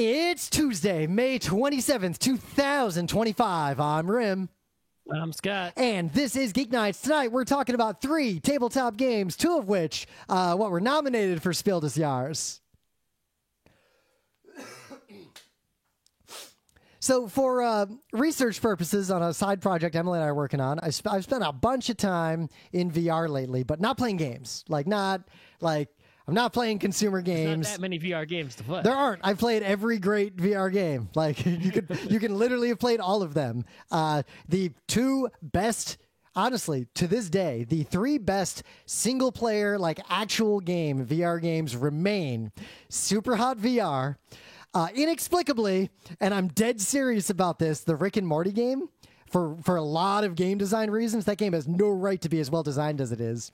It's Tuesday, May 27th, 2025. I'm Rim. I'm Scott. And this is Geek Nights. Tonight we're talking about 3 tabletop games, 2 of which were nominated for Spiel des Jahres. So for research purposes on a side project Emily and I are working on, I've spent a bunch of time in VR lately, but not playing games. I'm not playing consumer games. There's not that many VR games to play. There aren't. I've played every great VR game. Like you can literally have played all of them. The 2 best, honestly, to this day, the 3 best single player actual game VR games remain Superhot VR, inexplicably, and I'm dead serious about this, the Rick and Morty game. For a lot of game design reasons, that game has no right to be as well designed as it is.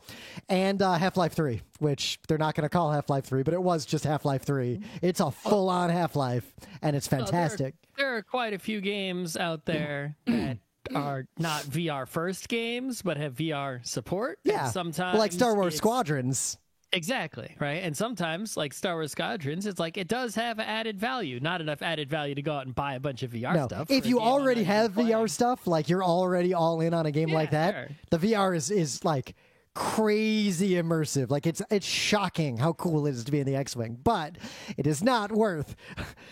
And Half-Life 3, which they're not going to call Half-Life 3, but it was just Half-Life 3. It's a full-on Half-Life, and it's fantastic. There are quite a few games out there that are not VR first games, but have VR support. Yeah, and sometimes like Star Wars Squadrons. Exactly, right? And sometimes, like Star Wars Squadrons, it's like it does have added value. Not enough added value to go out and buy a bunch of VR stuff. If you already have VR stuff, like you're already all in on a game like that, sure. The VR is like crazy immersive. Like it's shocking how cool it is to be in the X-Wing, but it is not worth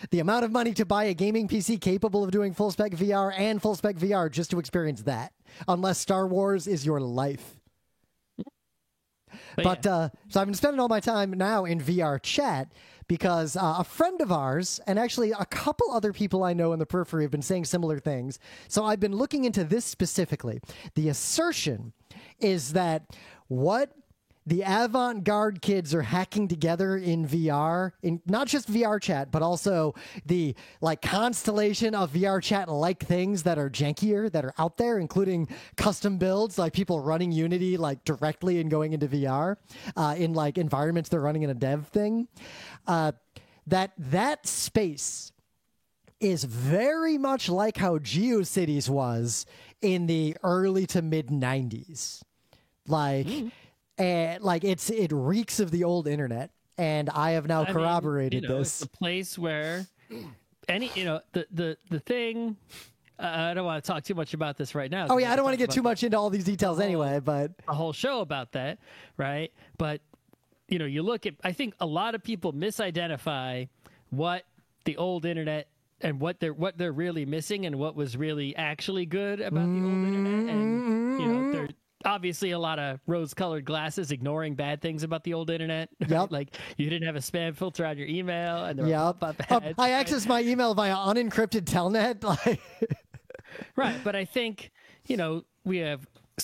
the amount of money to buy a gaming PC capable of doing full spec VR and full spec VR just to experience that, unless Star Wars is your life. But so I've been spending all my time now in VR chat because a friend of ours and actually a couple other people I know in the periphery have been saying similar things. So I've been looking into this specifically. The assertion is that what the avant-garde kids are hacking together in VR, in not just VR chat, but also the constellation of VR chat like things that are jankier, that are out there, including custom builds, like people running Unity directly and going into VR in environments they're running in a dev thing. That space is very much like how GeoCities was in the early to mid 90s. And it reeks of the old internet, and I have now corroborated this. It's a place where the thing. I don't want to talk too much about this right now. Oh yeah, I don't want to get too much into all these details anyway. But a whole show about that, right? But you look at. I think a lot of people misidentify what the old internet and what they're really missing and what was really actually good about the old internet, and they're. Obviously, a lot of rose-colored glasses, ignoring bad things about the old internet. Yep. Like you didn't have a spam filter on your email, and there were pop-up ads. I access my email via unencrypted telnet. Right, but I think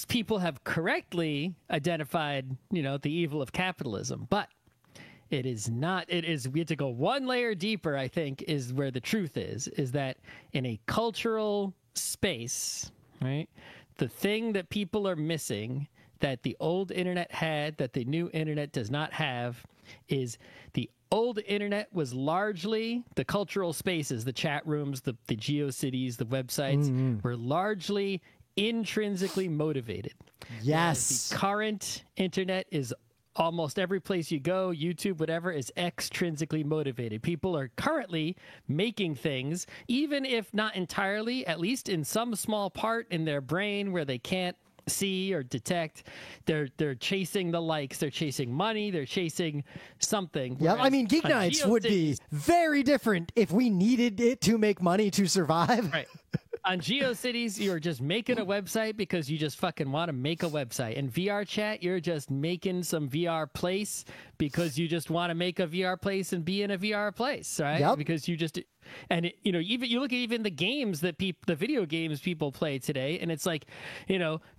people have correctly identified the evil of capitalism, but it is not. It is we have to go one layer deeper. I think is where the truth is that in a cultural space, right. The thing that people are missing that the old internet had that the new internet does not have is the old internet was largely the cultural spaces, the chat rooms, the GeoCities, the websites were largely intrinsically motivated. Yes. The current internet is almost every place you go, YouTube, whatever, is extrinsically motivated. People are currently making things, even if not entirely, at least in some small part in their brain where they can't see or detect. They're chasing the likes, they're chasing money, they're chasing something. Yeah, I mean, Geek Nights would be very different if we needed it to make money to survive. Right. On GeoCities, you're just making a website because you just fucking want to make a website. In VR chat, you're just making some VR place because you just want to make a VR place and be in a VR place, right? Yep. Because you just, and even you look at even the games that the video games people play today, and it's like,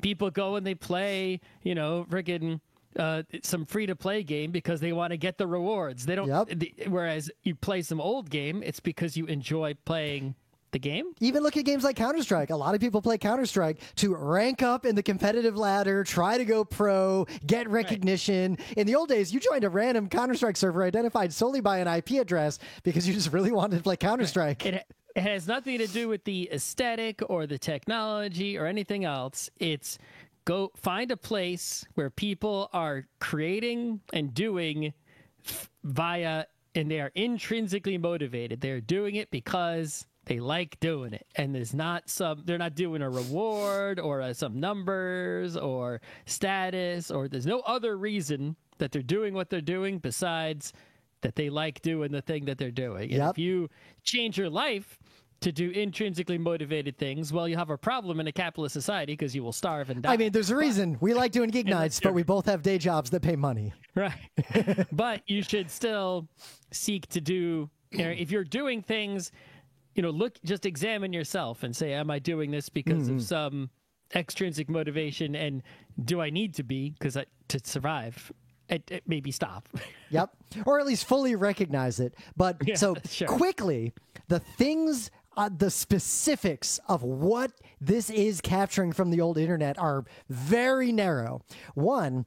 people go and they play, friggin' some free-to-play game because they want to get the rewards. They don't. Yep. Whereas you play some old game, it's because you enjoy playing the game. Even look at games like Counter-Strike. A lot of people play Counter-Strike to rank up in the competitive ladder, try to go pro, get recognition. Right. In the old days, you joined a random Counter-Strike server identified solely by an IP address because you just really wanted to play Counter-Strike. It has nothing to do with the aesthetic or the technology or anything else. It's go find a place where people are creating and doing via and they are intrinsically motivated. They're doing it because they like doing it, and they're not doing a reward or some numbers or status, or there's no other reason that they're doing what they're doing besides that they like doing the thing that they're doing. And if you change your life to do intrinsically motivated things, well, you have a problem in a capitalist society because you will starve and die. I mean, there's a reason we like doing gig nights, but we both have day jobs that pay money. Right. But you should still seek to do, if you're doing things, just examine yourself and say, am I doing this because of some extrinsic motivation, and do I need to be to survive? It maybe stop. Yep. Or at least fully recognize it. But quickly, the things, the specifics of what this is capturing from the old internet are very narrow. One,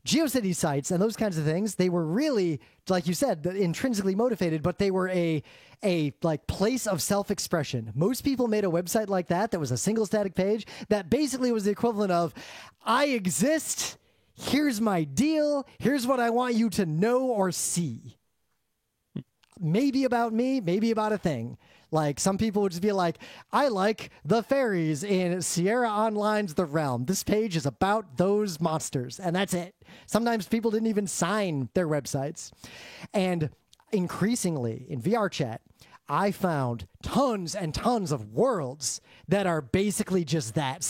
GeoCities sites and those kinds of things, they were really, like you said, intrinsically motivated, but they were a like place of self-expression. Most people made a website like that was a single static page that basically was the equivalent of, I exist, here's my deal, here's what I want you to know or see. Maybe about me, maybe about a thing. Like, some people would just be like, I like the fairies in Sierra Online's The Realm. This page is about those monsters, and that's it. Sometimes people didn't even sign their websites. And increasingly, in VRChat, I found tons and tons of worlds that are basically just that.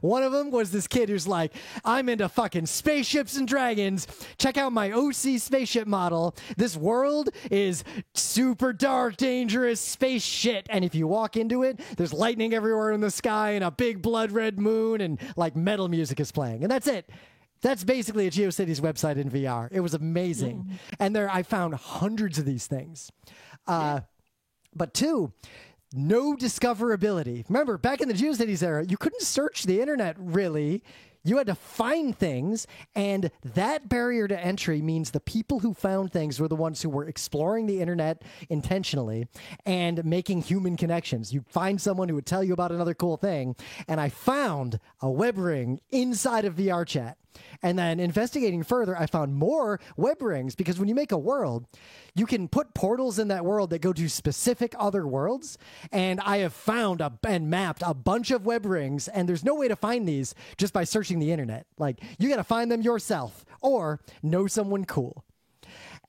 One of them was this kid who's like, I'm into fucking spaceships and dragons. Check out my OC spaceship model. This world is super dark, dangerous space shit. And if you walk into it, there's lightning everywhere in the sky and a big blood red moon, and like metal music is playing. And that's it. That's basically a GeoCities website in VR. It was amazing. And I found hundreds of these things. But two, no discoverability. Remember, back in the GeoCities era, you couldn't search the internet, really. You had to find things, and that barrier to entry means the people who found things were the ones who were exploring the internet intentionally and making human connections. You'd find someone who would tell you about another cool thing, and I found a web ring inside of VRChat. And then investigating further, I found more web rings, because when you make a world, you can put portals in that world that go to specific other worlds. And I have found and mapped a bunch of web rings, and there's no way to find these just by searching the internet. Like, you got to find them yourself or know someone cool.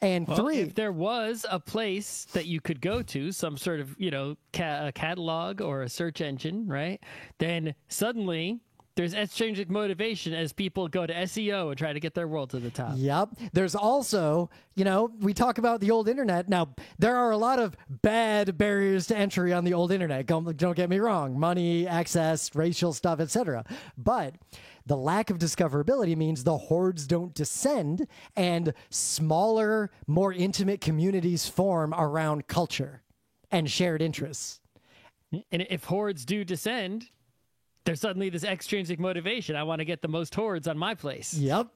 And three, if there was a place that you could go to, some sort of, a catalog or a search engine, right? Then suddenly there's extrinsic motivation as people go to SEO and try to get their world to the top. Yep. There's also, we talk about the old internet. Now, there are a lot of bad barriers to entry on the old internet. Don't get me wrong. Money, access, racial stuff, etc. But the lack of discoverability means the hordes don't descend, and smaller, more intimate communities form around culture and shared interests. And if hordes do descend, there's suddenly this extrinsic motivation. I want to get the most hordes on my place. Yep.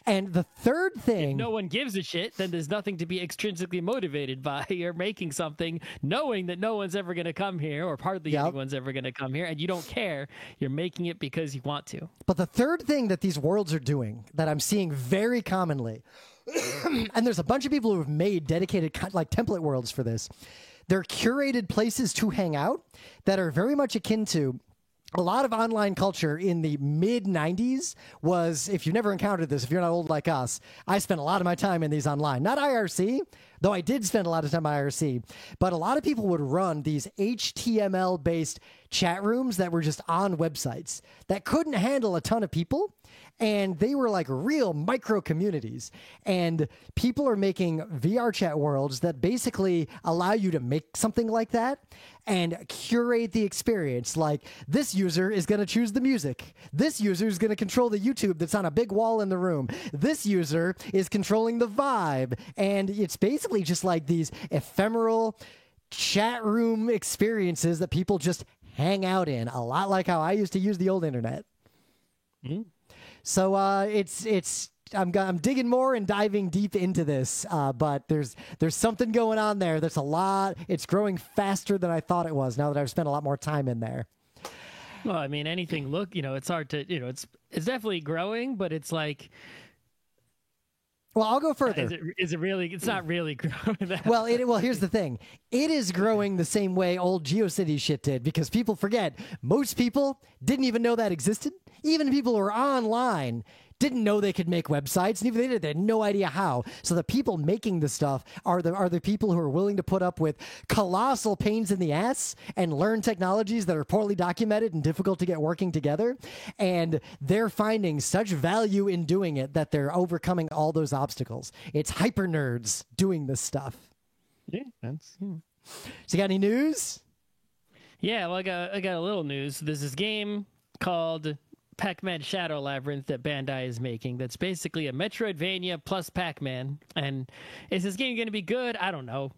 And the third thing... If no one gives a shit, then there's nothing to be extrinsically motivated by. You're making something knowing that no one's ever going to come here, or hardly anyone's ever going to come here, and you don't care. You're making it because you want to. But the third thing that these worlds are doing that I'm seeing very commonly, and there's a bunch of people who have made dedicated like template worlds for this, they're curated places to hang out that are very much akin to... A lot of online culture in the mid-90s was, if you've never encountered this, if you're not old like us, I spent a lot of my time in these online. Not IRC, though I did spend a lot of time IRC, but a lot of people would run these HTML-based chat rooms that were just on websites that couldn't handle a ton of people, and they were like real micro communities. And people are making VRChat worlds that basically allow you to make something like that and curate the experience. Like, this user is going to choose the music. This user is going to control the YouTube that's on a big wall in the room. This user is controlling the vibe. And it's basically just like these ephemeral chat room experiences that people just hang out in, a lot like how I used to use the old internet. Mm-hmm. So I'm digging more and diving deep into this, but there's something going on there. There's a lot. It's growing faster than I thought it was now that I've spent a lot more time in there. Well, I mean, it's hard to, it's definitely growing, but it's like... Well, I'll go further. Is it really? It's not really growing. Well, here's the thing. It is growing the same way old GeoCities shit did, because people forget. Most people didn't even know that existed. Even people who are online didn't know they could make websites, and even they had no idea how. So the people making the stuff are the people who are willing to put up with colossal pains in the ass and learn technologies that are poorly documented and difficult to get working together. And they're finding such value in doing it that they're overcoming all those obstacles. It's hyper nerds doing this stuff. Yeah, that's. So you got any news? Yeah, well, I got a little news. There's this game called Pac-Man Shadow Labyrinth that Bandai is making that's basically a Metroidvania plus Pac-Man. And is this game going to be good? I don't know.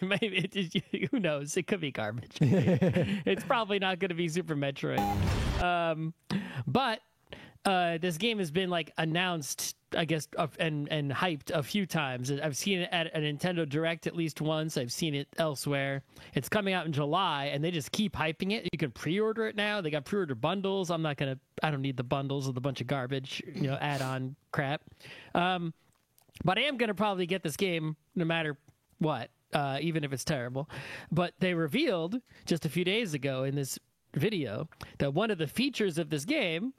Maybe who knows? It could be garbage. It's probably not going to be Super Metroid. But this game has been like announced, I guess, and hyped a few times. I've seen it at a Nintendo Direct at least once. I've seen it elsewhere. It's coming out in July, and they just keep hyping it. You can pre-order it now. They got pre-order bundles. I don't need the bundles with a bunch of garbage, add-on crap. But I am gonna probably get this game no matter what, even if it's terrible. But they revealed just a few days ago in this video that one of the features of this game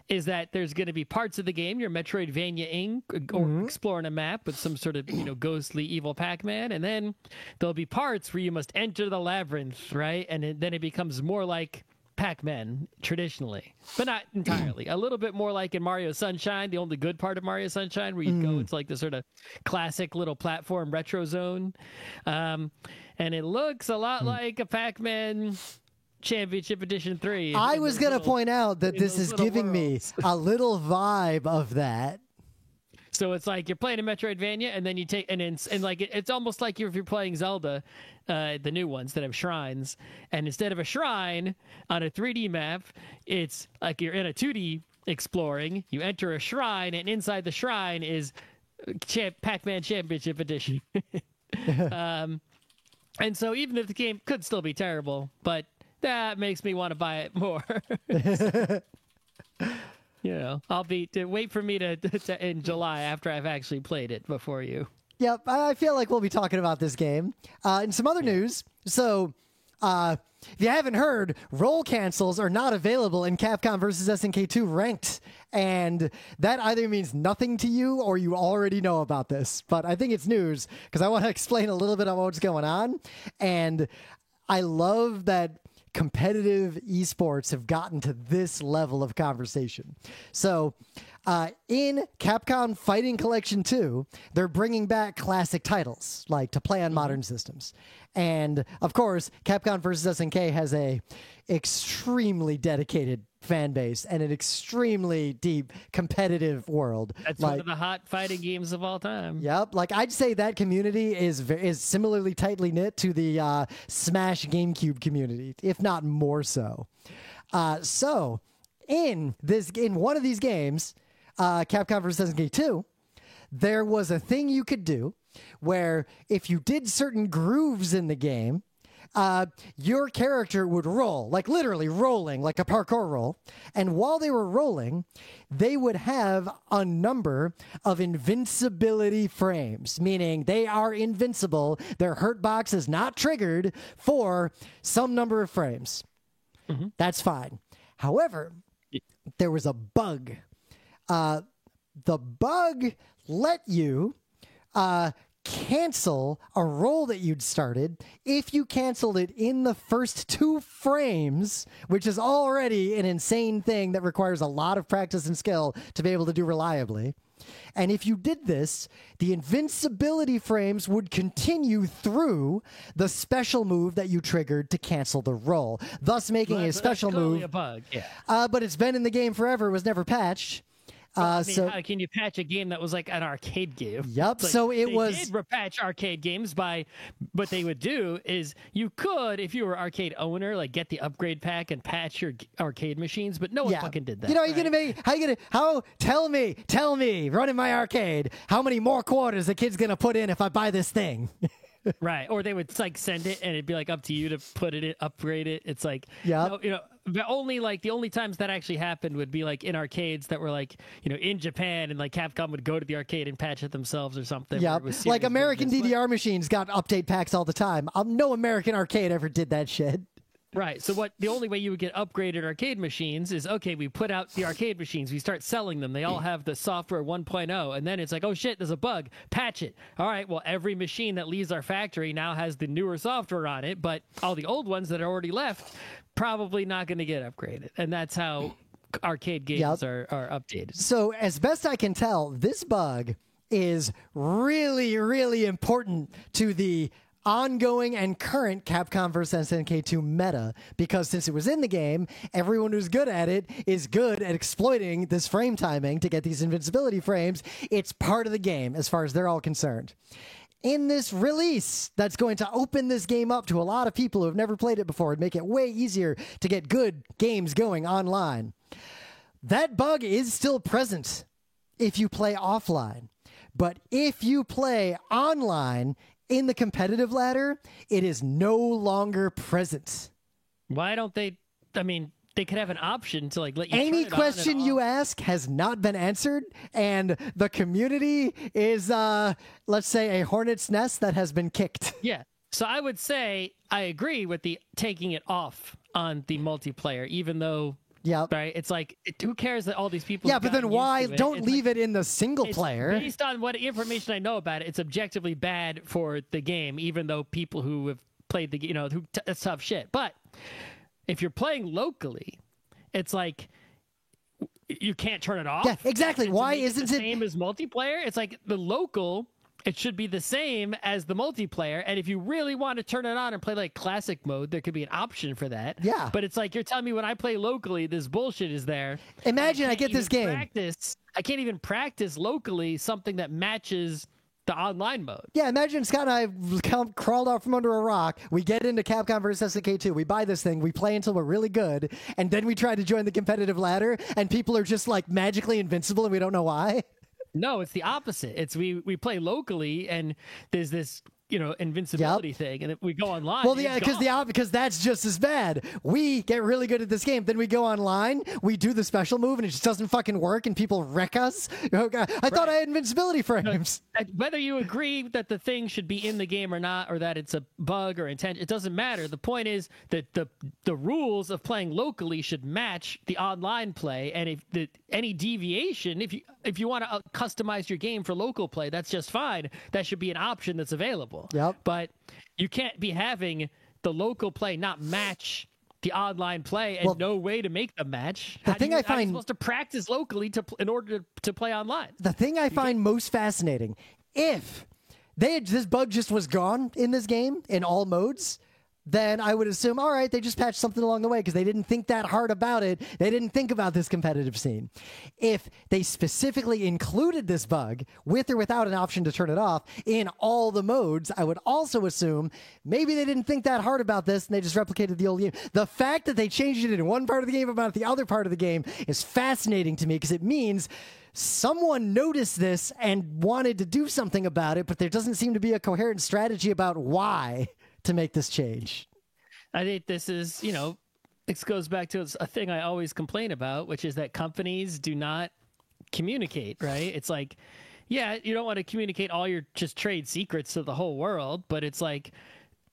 is that there's going to be parts of the game you're Metroidvania-ing or exploring a map with some sort of ghostly evil Pac-Man, and then there'll be parts where you must enter the labyrinth, right? And then it becomes more like Pac-Man traditionally, but not entirely. A little bit more like in Mario Sunshine, the only good part of Mario Sunshine, where you go into like the sort of classic little platform retro zone, and it looks a lot like a Pac-Man Championship Edition 3. I was going to point out that this is giving me a little vibe of that. So it's like you're playing a Metroidvania, and then you take and like it's almost like if you're playing Zelda, the new ones that have shrines, and instead of a shrine on a 3D map, it's like you're in a 2D exploring. You enter a shrine, and inside the shrine is Pac-Man Championship Edition. And so even if the game could still be terrible, but that makes me want to buy it more. I'll wait for me to in July after I've actually played it before you. Yep, I feel like we'll be talking about this game. And some other news. So, if you haven't heard, roll cancels are not available in Capcom vs. SNK 2 Ranked. And that either means nothing to you or you already know about this. But I think it's news because I want to explain a little bit of what's going on. And I love that competitive esports have gotten to this level of conversation. So in Capcom Fighting Collection 2, they're bringing back classic titles like to play on modern systems. And of course, Capcom vs. SNK has a extremely dedicated fan base and an extremely deep competitive world. That's one of the hot fighting games of all time. Yep, like I'd say that community is similarly tightly knit to the Smash GameCube community, if not more so. So in one of these games, Capcom vs. SNK 2, there was a thing you could do where if you did certain grooves in the game, your character would roll, like literally rolling, like a parkour roll. And while they were rolling, they would have a number of invincibility frames, meaning they are invincible. Their hurt box is not triggered for some number of frames. That's fine. However, there was a bug. The bug let you cancel a roll that you'd started if you canceled it in the first 2 frames, which is already an insane thing that requires a lot of practice and skill to be able to do reliably. And if you did this, the invincibility frames would continue through the special move that you triggered to cancel the roll, thus making a special move. A bug. Yeah. But it's been in the game forever. It was never patched. So how can you patch a game that was like an arcade game? Yep. Like, so it they was did repatch arcade games by what they would do is you could, if you were an arcade owner, like get the upgrade pack and patch your arcade machines, but no one fucking did that. Tell me, running my arcade, how many more quarters the kid's gonna put in if I buy this thing? Right. Or they would like send it and it'd be like up to you to put it in, upgrade it. It's like, the only times that actually happened would be like in arcades that were like, in Japan, and like Capcom would go to the arcade and patch it themselves or something. Yeah, like American DDR machines got update packs all the time. No American arcade ever did that shit. Right. So the only way you would get upgraded arcade machines is, okay, we put out the arcade machines, we start selling them. They all have the software 1.0, and then it's like, oh shit, there's a bug. Patch it. All right, well, every machine that leaves our factory now has the newer software on it, but all the old ones that are already left probably not going to get upgraded. And that's how arcade games are updated. So as best I can tell, this bug is really, really important to the ongoing and current Capcom vs. SNK 2 meta, because since it was in the game, everyone who's good at it is good at exploiting this frame timing to get these invincibility frames. It's part of the game as far as they're all concerned. In this release that's going to open this game up to a lot of people who have never played it before and make it way easier to get good games going online, that bug is still present if you play offline. But if you play online in the competitive ladder, it is no longer present. Why don't they? I mean, they could have an option to like let you. Any question you ask has not been answered, and the community is, let's say, a hornet's nest that has been kicked. Yeah. So I would say I agree with the taking it off on the multiplayer, even though. Yeah. Right. It's like, who cares that all these people. Yeah, but then why don't leave it in the single player? Based on what information I know about it, it's objectively bad for the game, even though people who have played the, it's tough shit. But if you're playing locally, it's like you can't turn it off. Yeah, exactly. Why isn't it the same as multiplayer? It's like the local. It should be the same as the multiplayer. And if you really want to turn it on and play like classic mode, there could be an option for that. Yeah. But it's like, you're telling me when I play locally, this bullshit is there. Imagine I get this game. I can't even practice locally something that matches the online mode. Yeah, imagine Scott and I crawled out from under a rock. We get into Capcom vs. SNK 2. We buy this thing. We play until we're really good. And then we try to join the competitive ladder. And people are just like magically invincible and we don't know why. No, it's the opposite. It's we play locally, and there's this invincibility thing, and if we go online. Well, yeah, because that's just as bad. We get really good at this game, then we go online, we do the special move, and it just doesn't fucking work, and people wreck us. I thought I had invincibility frames. Whether you agree that the thing should be in the game or not, or that it's a bug or intent, it doesn't matter. The point is that the rules of playing locally should match the online play, and if any deviation, if you want to customize your game for local play, that's just fine. That should be an option that's available. Yep. But you can't be having the local play not match the online play and no way to make them match. How are you supposed to practice locally in order to play online? The thing I find most fascinating, if this bug just was gone in this game in all modes, then I would assume, all right, they just patched something along the way because they didn't think that hard about it. They didn't think about this competitive scene. If they specifically included this bug, with or without an option to turn it off, in all the modes, I would also assume maybe they didn't think that hard about this and they just replicated the old game. The fact that they changed it in one part of the game about the other part of the game is fascinating to me because it means someone noticed this and wanted to do something about it, but there doesn't seem to be a coherent strategy about why to make this change. I think this is, this goes back to a thing I always complain about, which is that companies do not communicate, right? It's like, yeah, you don't want to communicate all your just trade secrets to the whole world, but it's like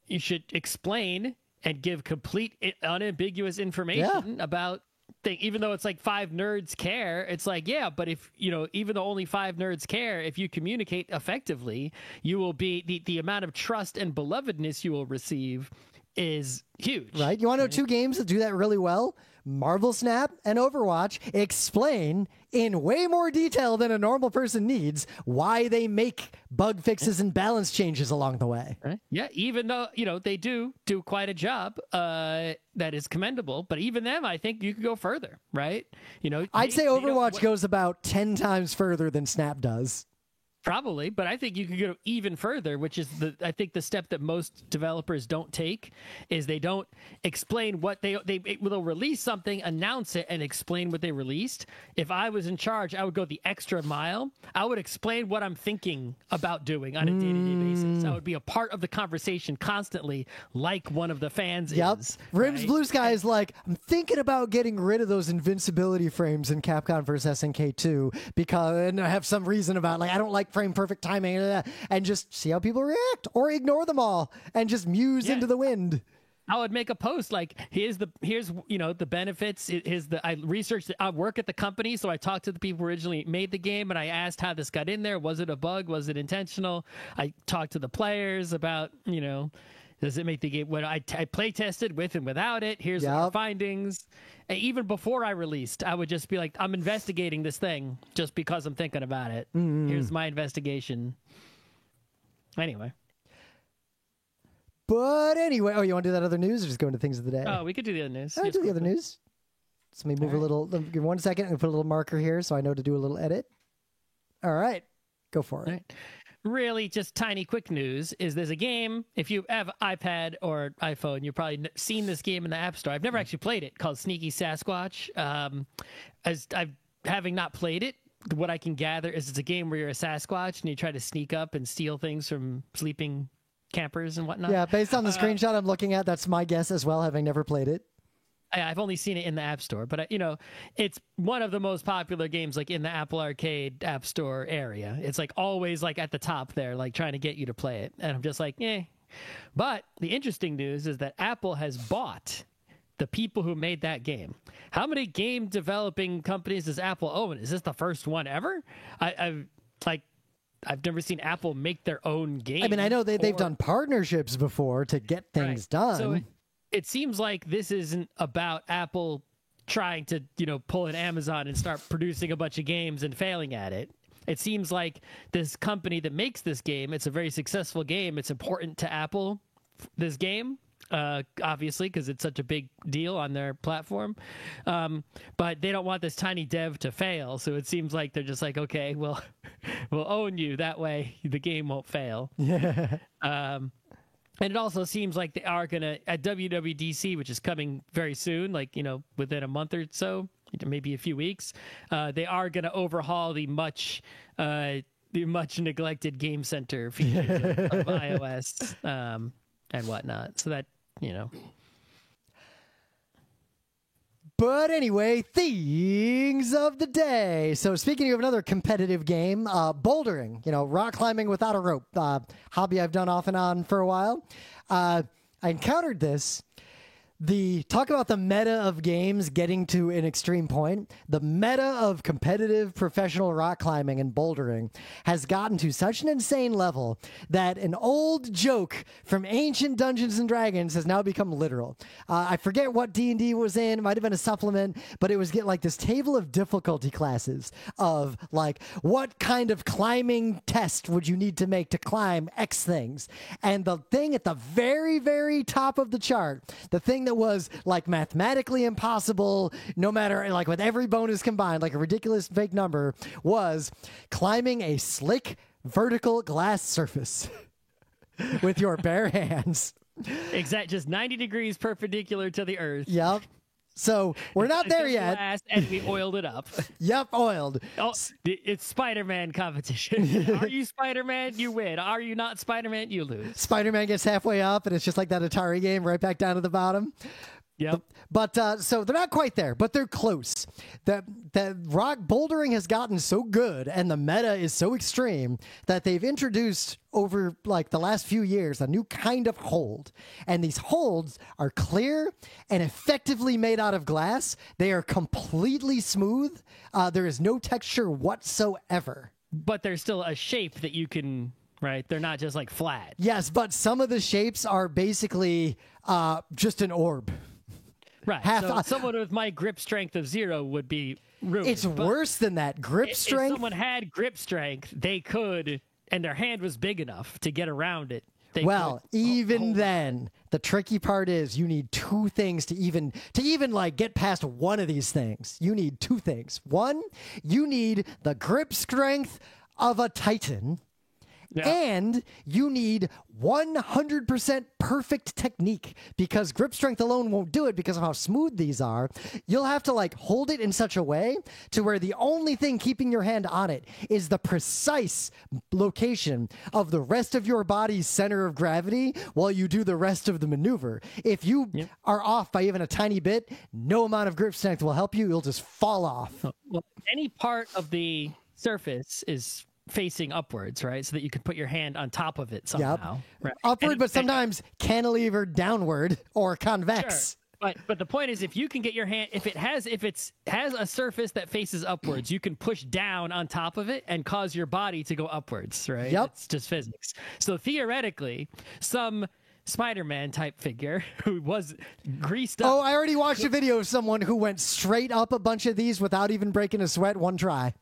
you should explain and give complete unambiguous information about thing. Even though it's like 5 nerds care, it's like, yeah, but if even though only 5 nerds care, if you communicate effectively, you will be the amount of trust and belovedness you will receive is huge. Right? You want to know 2 games that do that really well? Marvel Snap and Overwatch explain in way more detail than a normal person needs why they make bug fixes and balance changes along the way. Right. Yeah, even though, they do quite a job that is commendable, but even them, I think you could go further, right? I'd say Overwatch goes about 10 times further than Snap does. Probably, but I think you could go even further, which is I think the step that most developers don't take is they don't explain what they'll release something, announce it, and explain what they released. If I was in charge, I would go the extra mile. I would explain what I'm thinking about doing on a day-to-day basis. I would be a part of the conversation constantly, like one of the fans is. Rims right? Blue Sky is like, I'm thinking about getting rid of those invincibility frames in Capcom vs. SNK 2 because and I have some reason about I don't like frame perfect timing and just see how people react or ignore them all and just muse into the wind. I would make a post like, here's the benefits. I researched it. I work at the company, so I talked to the people who originally made the game, and I asked how this got in there. Was it a bug? Was it intentional? I talked to the players about, does it make the game? When I play tested with and without it. Here's our findings. And even before I released, I would just be like, I'm investigating this thing just because I'm thinking about it. Here's my investigation. Anyway. But anyway, you want to do that other news or just go into things of the day? Oh, we could do the other news. I'll do the other news. So let me move a little. Give me 1 second and put a little marker here so I know to do a little edit. All right. Go for it. Right. Really just tiny quick news is there's a game, if you have iPad or iPhone, you've probably seen this game in the App Store. I've never actually played it, called Sneaky Sasquatch. Having not played it, what I can gather is it's a game where you're a Sasquatch and you try to sneak up and steal things from sleeping campers and whatnot. Yeah, based on the screenshot I'm looking at, that's my guess as well, having never played it. I've only seen it in the App Store, but it's one of the most popular games in the Apple Arcade App Store area. It's always at the top there, trying to get you to play it. And I'm just like, eh. But the interesting news is that Apple has bought the people who made that game. How many game developing companies does Apple own? Is this the first one ever? I've never seen Apple make their own game. I mean, I know they've done partnerships before to get things done. So it seems like this isn't about Apple trying to, pull an Amazon and start producing a bunch of games and failing at it. It seems like this company that makes this game, it's a very successful game. It's important to Apple, this game, obviously, because it's such a big deal on their platform. But they don't want this tiny dev to fail. So it seems like they're just like, okay, well, we'll own you. That way the game won't fail. And it also seems like they are going to, at WWDC, which is coming very soon, within a month or so, maybe a few weeks, they are going to overhaul the much neglected Game Center features of iOS and whatnot. So that, But anyway, things of the day. So speaking of another competitive game, bouldering, rock climbing without a rope, hobby I've done off and on for a while. I encountered this. Talk about the meta of games getting to an extreme point. The meta of competitive professional rock climbing and bouldering has gotten to such an insane level that an old joke from ancient Dungeons and Dragons has now become literal. I forget what D&D was in. It might have been a supplement, but it was this table of difficulty classes of what kind of climbing test would you need to make to climb X things. And the thing at the very, very top of the chart, the thing that was mathematically impossible, no matter with every bonus combined, a ridiculous fake number, was climbing a slick vertical glass surface with your bare hands. Exact, just 90 degrees perpendicular to the earth. Yep. So we're not there yet. And we oiled it up. Yep, oiled. Oh, it's Spider-Man competition. Are you Spider-Man? You win. Are you not Spider-Man? You lose. Spider-Man gets halfway up, and it's just like that Atari game, right back down to the bottom. Yep. But so they're not quite there, but they're close. That rock bouldering has gotten so good and the meta is so extreme that they've introduced over the last few years a new kind of hold. And these holds are clear and effectively made out of glass. They are completely smooth. There is no texture whatsoever. But there's still a shape that you can... Right? They're not just flat. Yes, but some of the shapes are basically just an orb. Right. So someone with my grip strength of 0 would be ruined. It's worse than that. Grip strength? If someone had grip strength, they could, and their hand was big enough to get around it. Even then, the tricky part is you need two things to even get past one of these things. You need two things. One, you need the grip strength of a Titan. Yeah. And you need 100% perfect technique, because grip strength alone won't do it because of how smooth these are. You'll have to like hold it in such a way to where the only thing keeping your hand on it is the precise location of the rest of your body's center of gravity while you do the rest of the maneuver. If you are off by even a tiny bit, no amount of grip strength will help you. You'll just fall off. Well, any part of the surface is facing upwards, right? So that you can put your hand on top of it somehow. Right? Upward, but sometimes cantilever downward or convex. Sure. But the point is, if you can get your hand, if it has a surface that faces upwards, you can push down on top of it and cause your body to go upwards, right? Yep. It's just physics. So theoretically, some Spider-Man type figure who was greased up. Oh, I already watched a video of someone who went straight up a bunch of these without even breaking a sweat one try.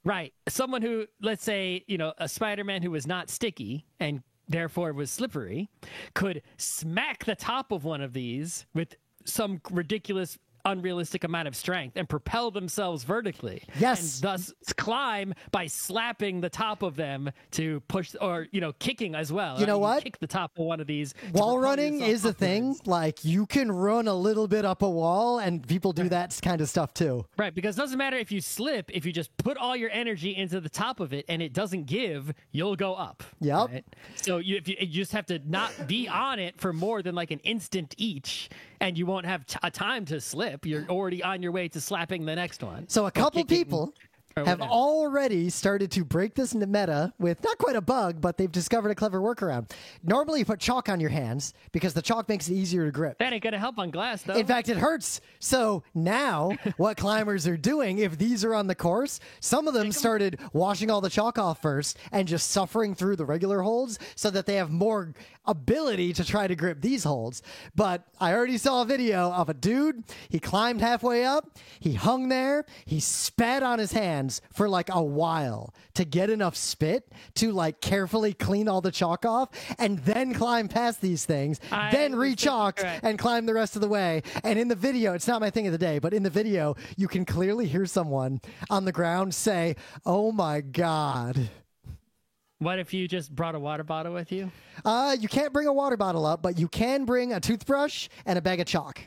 Right. Someone who, let's say, a Spider-Man who was not sticky and therefore was slippery could smack the top of one of these with some ridiculous, unrealistic amount of strength and propel themselves vertically. Yes. And thus climb by slapping the top of them to push, or, kicking as well. You know what? Kick the top of one of these. Wall running is a thing. Like, you can run a little bit up a wall, and people do that kind of stuff too. Right, because it doesn't matter if you slip, if you just put all your energy into the top of it and it doesn't give, you'll go up. Yep. Right? So you just have to not be on it for more than like an instant each, and you won't have a time to slip. You're already on your way to slapping the next one. So a couple people have already started to break this meta with not quite a bug, but they've discovered a clever workaround. Normally you put chalk on your hands because the chalk makes it easier to grip. That ain't gonna help on glass, though. In fact, it hurts. So now what climbers are doing, if these are on the course, some of them started washing all the chalk off first and just suffering through the regular holds so that they have more ability to try to grip these holds. But I already saw a video of a dude. He climbed halfway up. He hung there. He spat on his hands for like a while to get enough spit to like carefully clean all the chalk off, and then climb past these things, then re-chalked and climb the rest of the way. And in the video, it's not my thing of the day, but in the video, you can clearly hear someone on the ground say, "Oh my God." What if you just brought a water bottle with you? You can't bring a water bottle up, but you can bring a toothbrush and a bag of chalk.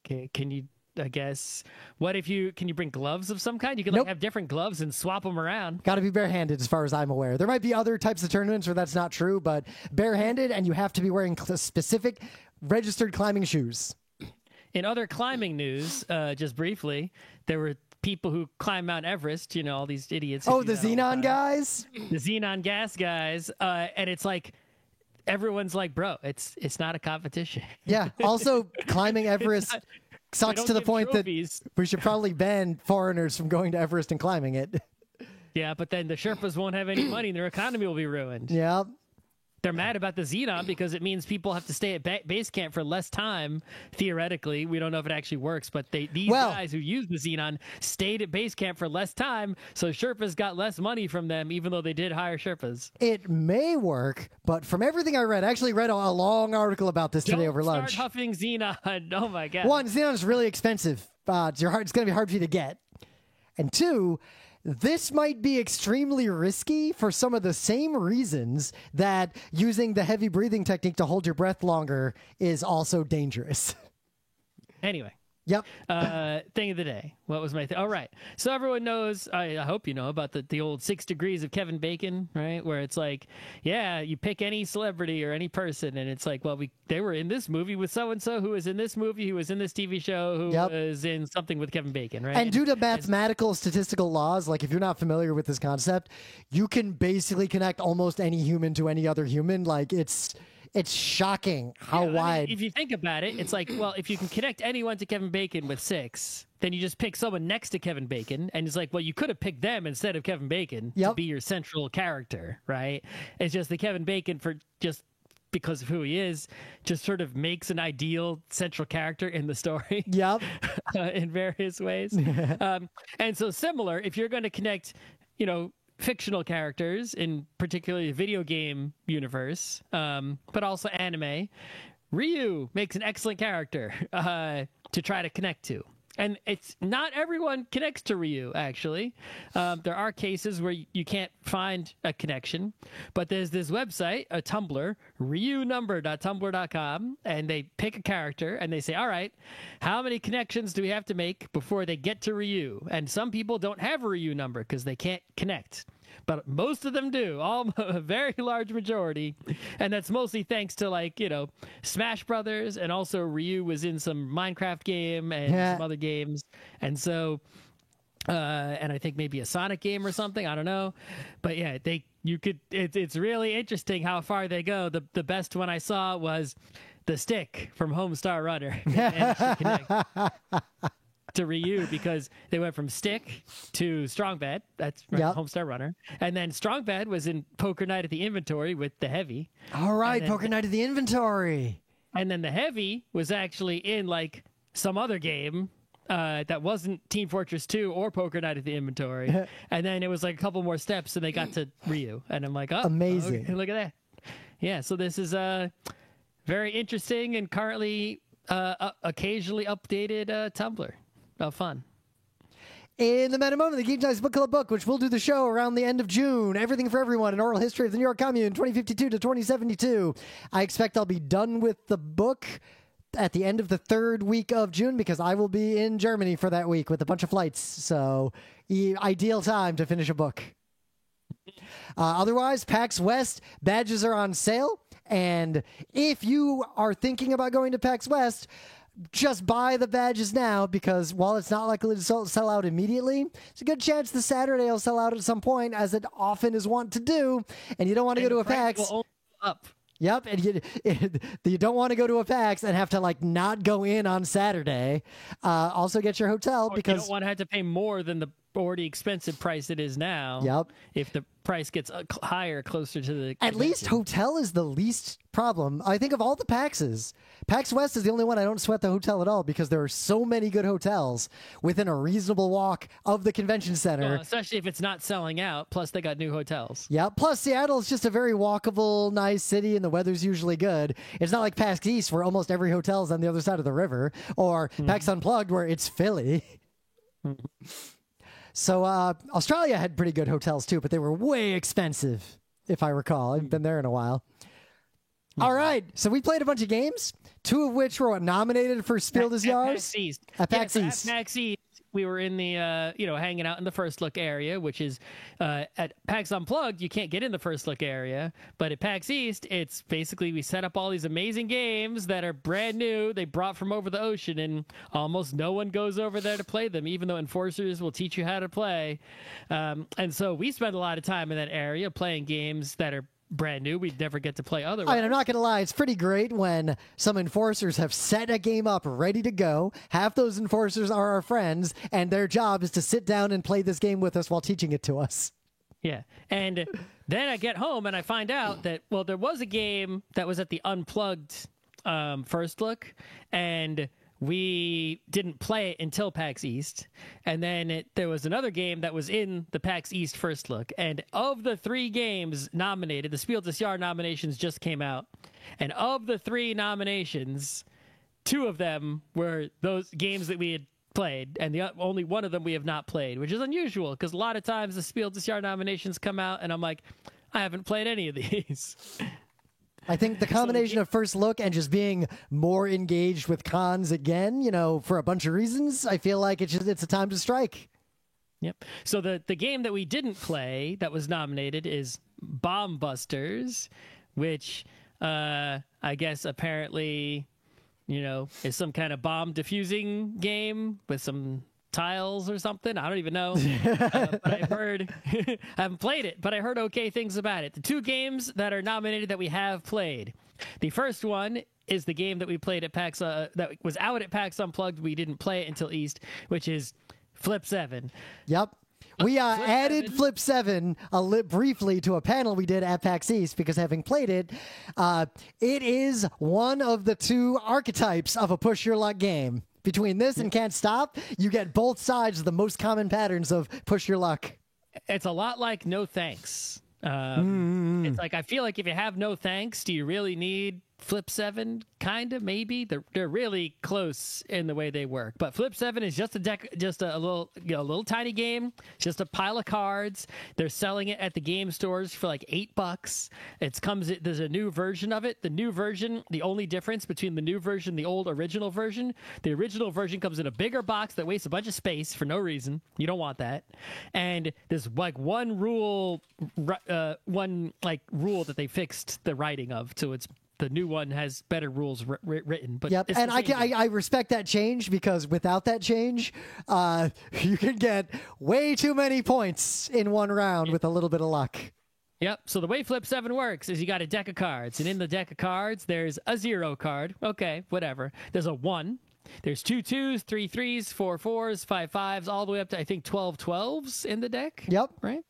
Okay, can you, I guess, can you bring gloves of some kind? You can have different gloves and swap them around. Got to be barehanded as far as I'm aware. There might be other types of tournaments where that's not true, but barehanded, and you have to be wearing specific registered climbing shoes. In other climbing news, just briefly, there were people who climb Mount Everest, all these idiots. Oh, the Xenon guys? The Xenon gas guys. And it's like, everyone's like, bro, it's not a competition. Yeah. Also, climbing Everest sucks to the point trophies. That we should probably ban foreigners from going to Everest and climbing it. Yeah, but then the Sherpas won't have any money and their economy will be ruined. Yeah. They're mad about the Xenon because it means people have to stay at base camp for less time. Theoretically, we don't know if it actually works, but these guys who use the Xenon stayed at base camp for less time, so Sherpas got less money from them, even though they did hire Sherpas. It may work, but from everything I read, I actually read a long article about this today over lunch. Start huffing Xenon. Oh my God. One, Xenon is really expensive. It's going to be hard for you to get. And two, this might be extremely risky for some of the same reasons that using the heavy breathing technique to hold your breath longer is also dangerous. Anyway. Yep. Thing of the day. What was my thing? Oh, right. So everyone knows, I hope you know, about the old 6 degrees of Kevin Bacon, right? Where it's like, yeah, you pick any celebrity or any person, and it's like, well, they were in this movie with so-and-so, who was in this movie, who was in this TV show, who was in something with Kevin Bacon, right? And due to mathematical statistical laws, like if you're not familiar with this concept, you can basically connect almost any human to any other human. Like it's shocking how wide. If you think about it, it's like, well, if you can connect anyone to Kevin Bacon with 6, then you just pick someone next to Kevin Bacon, and it's like, well, you could have picked them instead of Kevin Bacon to be your central character, right? It's just that Kevin Bacon, because of who he is, just sort of makes an ideal central character in the story. Yep. In various ways. And so similar, if you're going to connect, fictional characters in particularly the video game universe, but also anime, Ryu makes an excellent character to try to connect to. And it's not everyone connects to Ryu, actually. There are cases where you can't find a connection, but there's this website, a Tumblr, ryunumber.tumblr.com, and they pick a character and they say, all right, how many connections do we have to make before they get to Ryu? And some people don't have a Ryu number because they can't connect. But most of them do, a very large majority. And that's mostly thanks to, like, you know, Smash Brothers, and also Ryu was in some Minecraft game and some other games. And so, and I think maybe a Sonic game or something, I don't know. But yeah, it's really interesting how far they go. The best one I saw was the stick from Homestar Runner. To Ryu, because they went from Stick to Strong Bad. That's right, Homestar Runner. And then Strong Bad was in Poker Night at the Inventory with the Heavy. All right, Poker Night at the Inventory. And then the Heavy was actually in like some other game that wasn't Team Fortress 2 or Poker Night at the Inventory. And then it was like a couple more steps and they got to Ryu. And I'm like, oh, amazing. Okay, look at that. Yeah, so this is very interesting and currently occasionally updated Tumblr. Oh, fun. In the Meta Moment, the Geek Dice Book Club book, which we'll do the show around the end of June. Everything for Everyone, an oral history of the New York Commune, 2052 to 2072. I expect I'll be done with the book at the end of the third week of June because I will be in Germany for that week with a bunch of flights. So, ideal time to finish a book. Otherwise, PAX West badges are on sale. And if you are thinking about going to PAX West, just buy the badges now, because while it's not likely to sell out immediately, it's a good chance the Saturday will sell out at some point, as it often is wont to do, and you don't want to go to a PAX. Will only go up. Yep, and you don't want to go to a PAX and have to like not go in on Saturday. Also, get your hotel because you don't want to have to pay more than the already expensive price it is now. Yep. If the price gets higher, closer to the at least hotel is the least problem. I think of all the PAXs, PAX West is the only one I don't sweat the hotel at all, because there are so many good hotels within a reasonable walk of the convention center. Well, especially if it's not selling out. Plus, they got new hotels. Yeah. Plus, Seattle is just a very walkable, nice city, and the weather's usually good. It's not like PAX East, where almost every hotel is on the other side of the river, or PAX Unplugged, where it's Philly. So Australia had pretty good hotels too, but they were way expensive, if I recall. I haven't been there in a while. All right, so we played a bunch of games, two of which were nominated for Spiel des Jahres. At PAX East. At PAX East, we were in the, hanging out in the First Look area, which is at PAX Unplugged, you can't get in the First Look area. But at PAX East, it's basically we set up all these amazing games that are brand new. They brought from over the ocean, and almost no one goes over there to play them, even though enforcers will teach you how to play. And so we spend a lot of time in that area playing games that are brand new. We'd never get to play otherwise. I mean, I'm not going to lie. It's pretty great when some enforcers have set a game up ready to go. Half those enforcers are our friends, and their job is to sit down and play this game with us while teaching it to us. Yeah. And then I get home and I find out that, well, there was a game that was at the Unplugged First Look, and we didn't play it until PAX East. And then there was another game that was in the PAX East First Look. And of the 3 games nominated, the Spiel des Jahres nominations just came out. And of the 3 nominations, 2 of them were those games that we had played, and only one of them we have not played, which is unusual, because a lot of times the Spiel des Jahres nominations come out, and I'm like, I haven't played any of these. I think the combination of First Look and just being more engaged with cons again, for a bunch of reasons, I feel like it's a time to strike. Yep. So the game that we didn't play that was nominated is Bomb Busters, which I guess apparently, is some kind of bomb defusing game with some tiles or something. I don't even know. But I've heard, I haven't played it, but I heard okay things about it. The 2 games that are nominated that we have played. The first one is the game that we played at PAX, that was out at PAX Unplugged. We didn't play it until East, which is Flip 7. Yep. We added Flip 7 briefly to a panel we did at PAX East, because having played it, it is one of the 2 archetypes of a push your luck game. Between this and Can't Stop, you get both sides of the most common patterns of push your luck. It's a lot like No Thanks. It's like, I feel like if you have No Thanks, do you really need Flip 7, kind of, maybe. They're really close in the way they work. But Flip 7 is just a little tiny game. It's just a pile of cards. They're selling it at the game stores for like $8. There's a new version of it. The new version, the only difference between the new version and the old original version, the original version comes in a bigger box that wastes a bunch of space for no reason. You don't want that. And there's like one rule that they fixed the writing of, so it's the new one has better rules written. But yep, and I respect that change, because without that change, you can get way too many points in one round with a little bit of luck. Yep. So the way Flip 7 works is you got a deck of cards, and in the deck of cards, there's a 0 card. Okay, whatever. There's a 1. There's 2 2s, 3 3s, 4 4s, 5 5s, all the way up to, I think, 12 12s in the deck. Yep. Right?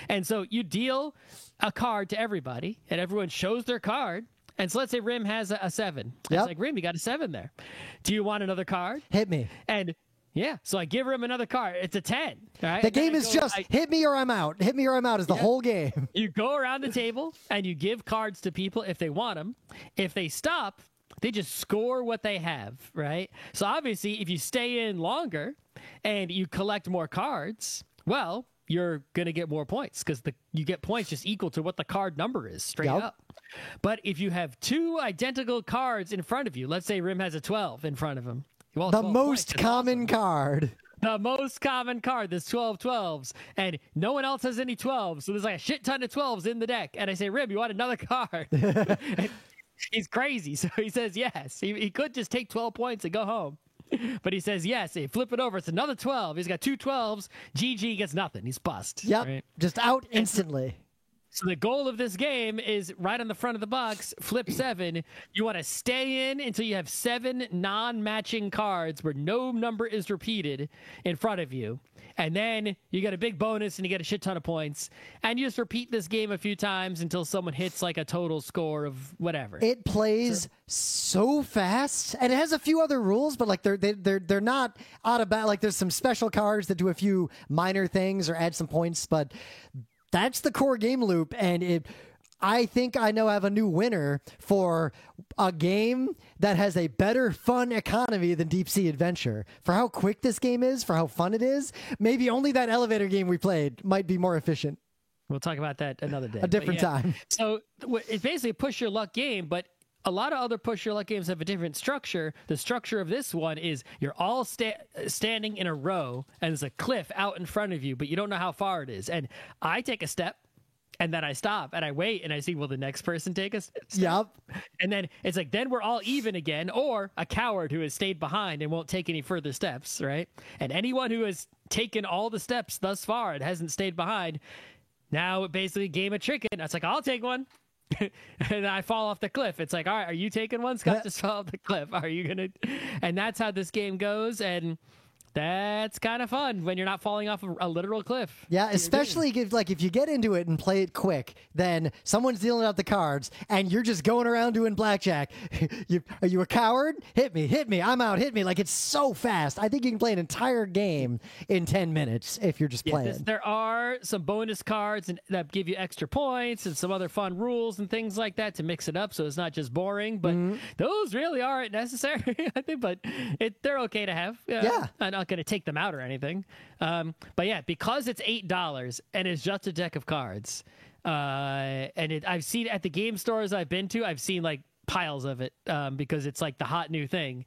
And so you deal a card to everybody, and everyone shows their card. And so let's say Rim has a 7. Yep. It's like, Rim, you got a 7 there. Do you want another card? Hit me. And yeah, so I give Rim another card. It's a 10. Right? The game is hit me or I'm out. Hit me or I'm out is the whole game. You go around the table and you give cards to people if they want them. If they stop, they just score what they have, right? So obviously, if you stay in longer and you collect more cards, well, you're going to get more points, because you get points just equal to what the card number is, straight up. But if you have 2 identical cards in front of you, let's say Rim has a 12 in front of him. Well, the most common card. The most common card, there's 12 12s, and no one else has any 12s, so there's like a shit ton of 12s in the deck. And I say, Rim, you want another card? He's crazy, so he says yes. He could just take 12 points and go home. But he says yes. He flip it over. It's another 12. He's got 2 12s. GG gets nothing. He's bust. Yep. Right? Just out instantly. So the goal of this game is right on the front of the box, Flip 7. You want to stay in until you have 7 non-matching cards where no number is repeated in front of you. And then you get a big bonus and you get a shit ton of points. And you just repeat this game a few times until someone hits like a total score of whatever. It plays so fast, and it has a few other rules, but like they're not out of bat. Like there's some special cards that do a few minor things or add some points, but that's the core game loop. And I think I have a new winner for a game that has a better fun economy than Deep Sea Adventure. For how quick this game is, for how fun it is, maybe only that elevator game we played might be more efficient. We'll talk about that another day. A different time. So it's basically a push your luck game, but a lot of other push your luck games have a different structure. The structure of this one is you're all standing in a row, and there's a cliff out in front of you, but you don't know how far it is. And I take a step, and then I stop, and I wait, and I see, will the next person take a step? Yep. And then it's like, then we're all even again, or a coward who has stayed behind and won't take any further steps, right? And anyone who has taken all the steps thus far and hasn't stayed behind, now basically game of chicken. It's like, I'll take one. And I fall off the cliff. It's like, all right, are you taking one? Scott just fell off the cliff. Are you going to? And that's how this game goes. And that's kind of fun when you're not falling off a literal cliff. Yeah, especially if you get into it and play it quick, then someone's dealing out the cards and you're just going around doing blackjack. Are you a coward? Hit me, I'm out, hit me. Like, it's so fast. I think you can play an entire game in 10 minutes if you're just playing. There are some bonus cards that give you extra points and some other fun rules and things like that to mix it up so it's not just boring, but those really aren't necessary, I think, but they're okay to have. Yeah. I'm not going to take them out or anything. But yeah, because it's $8 and it's just a deck of cards, and I've seen at the game stores I've been to, I've seen like piles of it because it's like the hot new thing.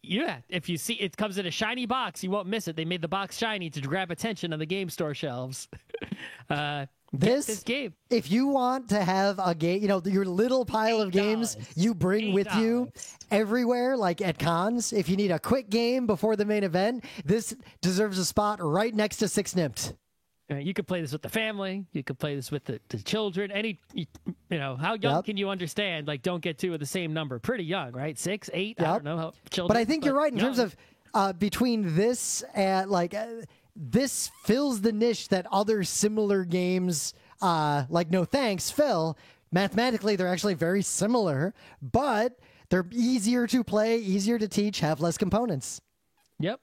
Yeah, if you see it comes in a shiny box, you won't miss it. They made the box shiny to grab attention on the game store shelves. This game, if you want to have a game, your little pile of games you bring with you everywhere, like at cons, if you need a quick game before the main event, this deserves a spot right next to Six Nipped. You could play this with the family. You could play this with the children. How young can you understand? Like, don't get two of the same number. Pretty young, right? 6, 8. I don't know how children. But I think you're right in terms of between this and this fills the niche that other similar games, like No Thanks, fill. Mathematically, they're actually very similar, but they're easier to play, easier to teach, have less components. Yep.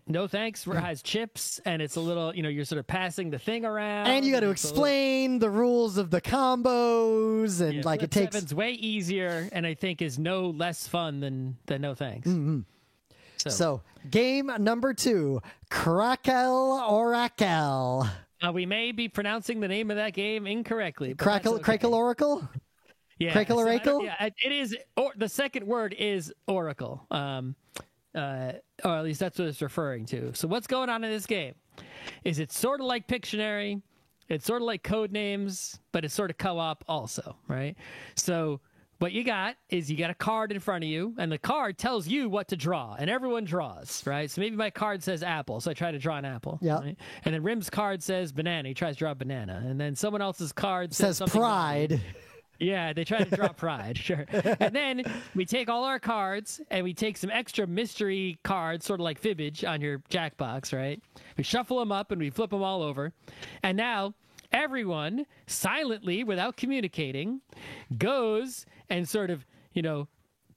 No thanks has chips, and it's a little, you're sort of passing the thing around. And you got to explain the rules of the combos, and like it takes. Seven's way easier, and I think is no less fun than no thanks. Mm-hmm. So game number 2, Crackle Oracle. We may be pronouncing the name of that game incorrectly. Crackle Oracle. Yeah, Crackle Oracle. Yeah, it is. The second word is Oracle. Or at least that's what it's referring to. So what's going on in this game is it's sort of like Pictionary, it's sort of like Codenames, but it's sort of co-op also, right? So what you got is you got a card in front of you, and the card tells you what to draw, and everyone draws, right? So maybe my card says apple, so I try to draw an apple. Yeah. Right? And then Rim's card says banana, he tries to draw a banana. And then someone else's card says pride. Yeah, they try to draw pride, sure. And then we take all our cards and we take some extra mystery cards, sort of like Fibbage on your Jackbox, right? We shuffle them up and we flip them all over. And now everyone, silently, without communicating, goes and sort of,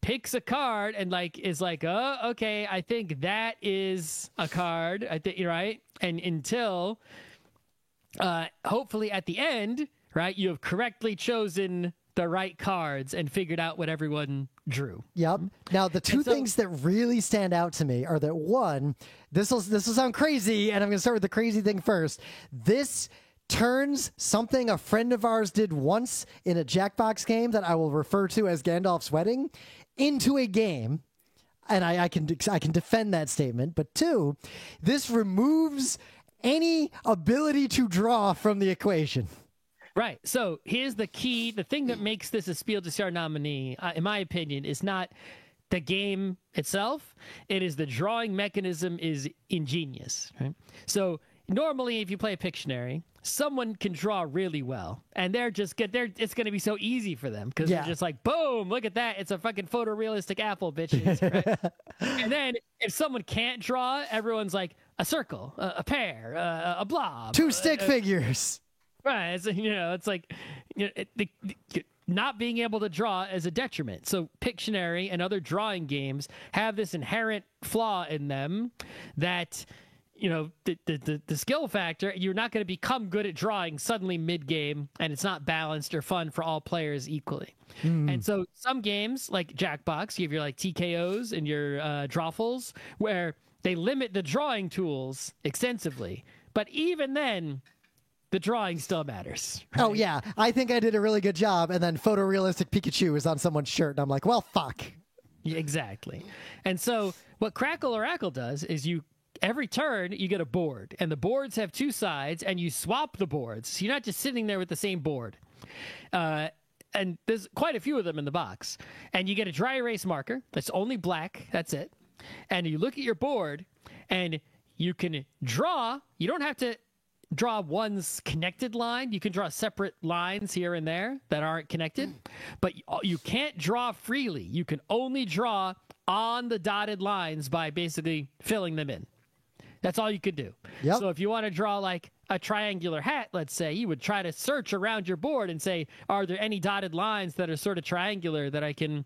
picks a card and is like, oh, okay, I think that is a card. I think you're right. And until hopefully at the end, right, you have correctly chosen the right cards and figured out what everyone drew. Yep. Now, the two things that really stand out to me are that, one, this will sound crazy, and I'm going to start with the crazy thing first. This turns something a friend of ours did once in a Jackbox game that I will refer to as Gandalf's Wedding into a game. And I can defend that statement. But 2, this removes any ability to draw from the equation. Right. So here's the key. The thing that makes this a Spiel des Jahres nominee, in my opinion, is not the game itself. It is the drawing mechanism is ingenious. Right. So normally, if you play a Pictionary, someone can draw really well, and it's going to be so easy for them because they're just like, boom, look at that. It's a fucking photorealistic apple, bitches. Right? And then if someone can't draw, everyone's like a circle, a pear, a blob. 2 stick figures. Right. It's like not being able to draw is a detriment. So Pictionary and other drawing games have this inherent flaw in them that, the skill factor, you're not going to become good at drawing suddenly mid-game, and it's not balanced or fun for all players equally. And so some games, like Jackbox, you have your TKOs and your Drawfuls, where they limit the drawing tools extensively. But even then, the drawing still matters. Right? Oh, yeah. I think I did a really good job, and then photorealistic Pikachu is on someone's shirt, and I'm like, well, fuck. Yeah, exactly. And so what Crackle Oracle does is every turn, you get a board, and the boards have 2 sides, and you swap the boards. So you're not just sitting there with the same board. And there's quite a few of them in the box. And you get a dry erase marker that's only black. That's it. And you look at your board, and you can draw. You don't have to draw one's connected line. You can draw separate lines here and there that aren't connected. But you can't draw freely. You can only draw on the dotted lines by basically filling them in. That's all you could do. Yep. So if you want to draw a triangular hat, let's say, you would try to search around your board and say, are there any dotted lines that are sort of triangular that I can,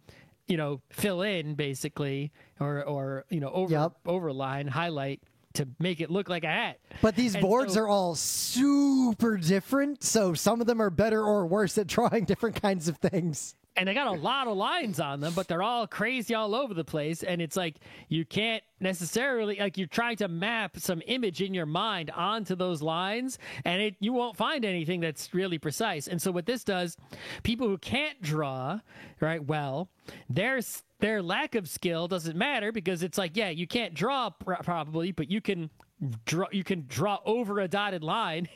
fill in basically, or overline, highlight to make it look like a hat. But these boards are all super different, so some of them are better or worse at drawing different kinds of things. And they got a lot of lines on them, but they're all crazy all over the place. And it's like you can't necessarily, you're trying to map some image in your mind onto those lines, and you won't find anything that's really precise. And so what this does, people who can't draw, right, well, their lack of skill doesn't matter because it's like, you can't draw probably, but you can draw over a dotted line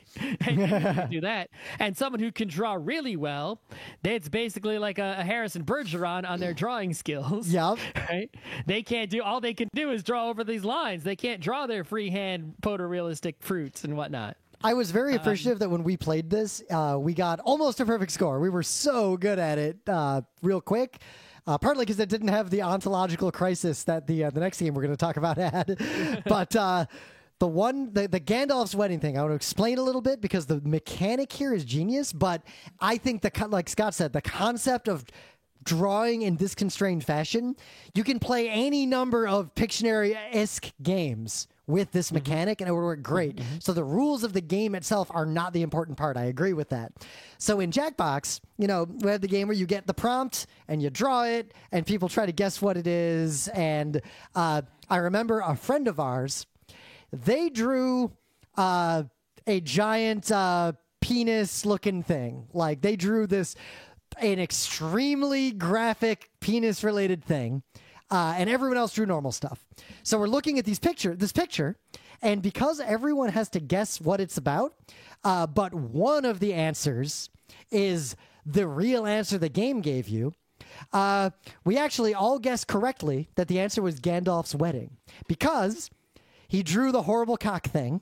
and you can do that. And someone who can draw really well, it's basically like a Harrison Bergeron on their drawing skills. Yep. Right? All they can do is draw over these lines. They can't draw their freehand photorealistic fruits and whatnot. I was very appreciative that when we played this, we got almost a perfect score. We were so good at it real quick. Partly because it didn't have the ontological crisis that the next game we're going to talk about had. But the Gandalf's Wedding thing, I want to explain a little bit because the mechanic here is genius. But I think like Scott said, the concept of drawing in this constrained fashion, you can play any number of Pictionary-esque games with this mechanic, and it would work great. So the rules of the game itself are not the important part. I agree with that. So in Jackbox, we have the game where you get the prompt and you draw it, and people try to guess what it is. And I remember a friend of ours, they drew a giant penis-looking thing. Like, they drew an extremely graphic penis-related thing. And everyone else drew normal stuff. So we're looking at this picture, and because everyone has to guess what it's about, but one of the answers is the real answer the game gave you, we actually all guessed correctly that the answer was Gandalf's wedding, because he drew the horrible cock thing.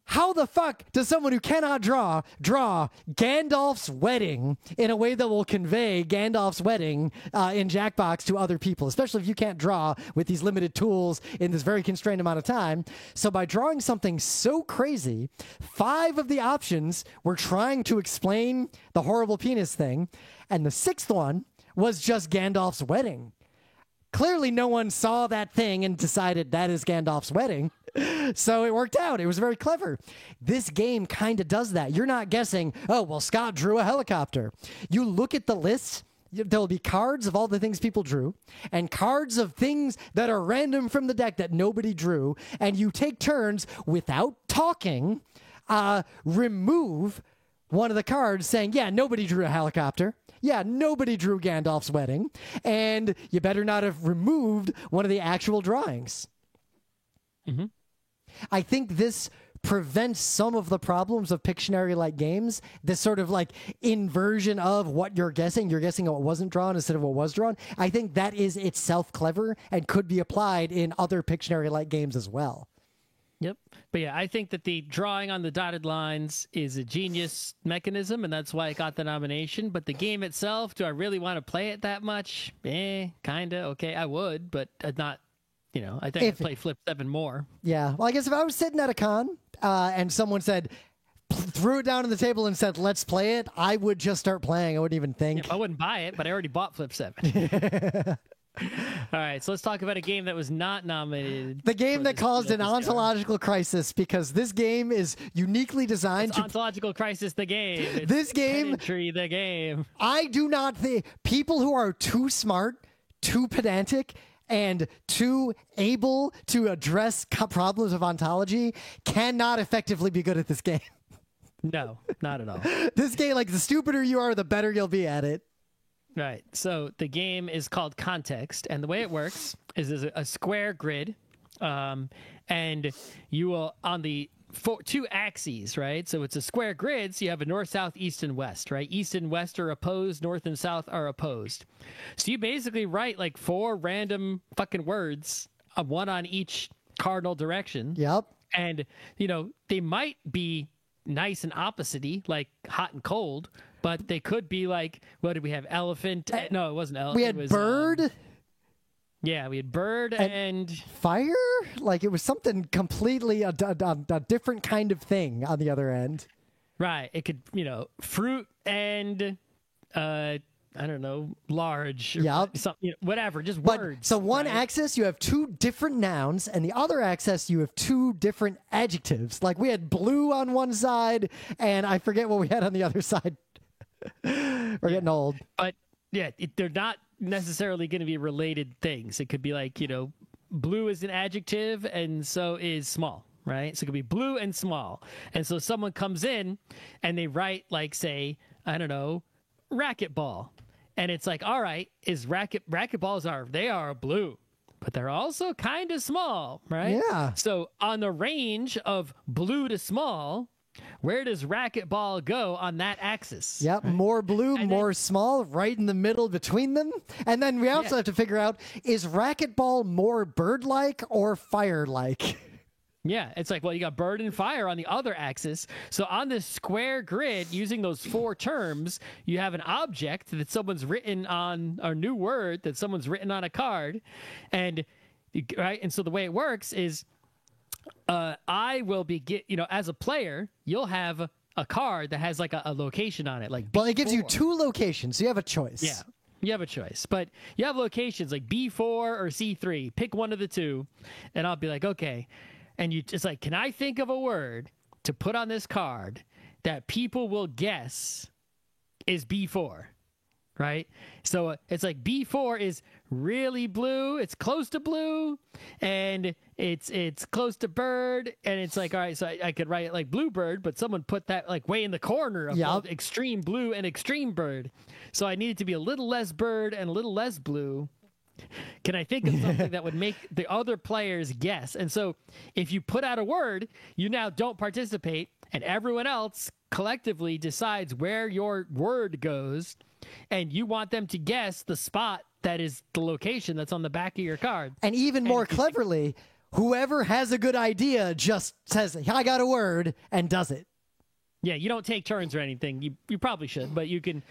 How the fuck does someone who cannot draw Gandalf's wedding in a way that will convey Gandalf's wedding in Jackbox to other people, especially if you can't draw with these limited tools in this very constrained amount of time? So by drawing something so crazy, 5 of the options were trying to explain the horrible penis thing, and the 6th one was just Gandalf's wedding. Clearly no one saw that thing and decided that is Gandalf's wedding. So it worked out. It was very clever. This game kind of does that. You're not guessing, oh, well, Scott drew a helicopter. You look at the list. There'll be cards of all the things people drew and cards of things that are random from the deck that nobody drew. And you take turns without talking, remove one of the cards saying, yeah, nobody drew a helicopter. Yeah, nobody drew Gandalf's wedding. And you better not have removed one of the actual drawings. Mm-hmm. I think this prevents some of the problems of Pictionary-like games. This sort of like inversion of what you're guessing. You're guessing what wasn't drawn instead of what was drawn. I think that is itself clever and could be applied in other Pictionary-like games as well. Yep. But yeah, I think that the drawing on the dotted lines is a genius mechanism, and that's why it got the nomination. But the game itself, do I really want to play it that much? Kinda. Okay, I would, but not, I think I'd play Flip 7 more. Yeah. Well, I guess if I was sitting at a con and someone threw it down on the table and said, let's play it, I would just start playing. I wouldn't even think. Yeah, I wouldn't buy it, but I already bought Flip 7. All right, so let's talk about a game that was not nominated. The game that caused an ontological crisis, because this game is uniquely designed to... Ontological crisis, the game. It's this game... Pedantry, the game. I do not think... People who are too smart, too pedantic, and too able to address problems of ontology cannot effectively be good at this game. No, not at all. This game, like, the stupider you are, the better you'll be at it. Right. So the game is called Context, and the way it works is there's a square grid, and you will, on the 2 axes, right? So it's a square grid, so you have a north, south, east, and west, right? East and west are opposed, north and south are opposed. So you basically write like 4 random fucking words, one on each cardinal direction. Yep. And, they might be nice and opposite-y, like hot and cold, but they could be like, what did we have? Elephant? No, it wasn't elephant. We had bird. Yeah, we had bird and fire. Like, it was something completely a different kind of thing on the other end. Right. It could, fruit and I don't know, large. Yep. Something, whatever. Just words. So one axis you have 2 different nouns, and the other axis you have 2 different adjectives. Like, we had blue on one side, and I forget what we had on the other side. We're getting old. But yeah, they're not necessarily going to be related things. It could be like, blue is an adjective and so is small, right? So it could be blue and small. And so someone comes in and they write like, say, I don't know, racquetball. And it's like, all right, racquetballs they are blue, but they're also kind of small, right? Yeah. So on the range of blue to small, where does racquetball go on that axis? Yep, right? More blue, more small, right in the middle between them. And then we also have to figure out, is racquetball more bird-like or fire-like? Yeah, it's like, well, you got bird and fire on the other axis. So on this square grid, using those 4 terms, you have an object that someone's written on, a new word that someone's written on a card. And so the way it works is, I will be as a player, you'll have a card that has like a location on it. Like, well, it gives you 2 locations, so you have a choice. You have a choice, but you have locations like B4 or C3. Pick one of the two, and I'll be like, okay. And it's like, can I think of a word to put on this card that people will guess is B4? Right? So it's like B4 is really blue. It's close to blue, and it's close to bird. And it's like, all right, so I could write it like bluebird, but someone put that like way in the corner of both extreme blue and extreme bird. So I need it to be a little less bird and a little less blue. Can I think of something that would make the other players guess? And so if you put out a word, you now don't participate, and everyone else collectively decides where your word goes, and you want them to guess the spot that is the location that's on the back of your card. And even more cleverly, whoever has a good idea just says, I got a word, and does it. Yeah, you don't take turns or anything. You probably should, but you can,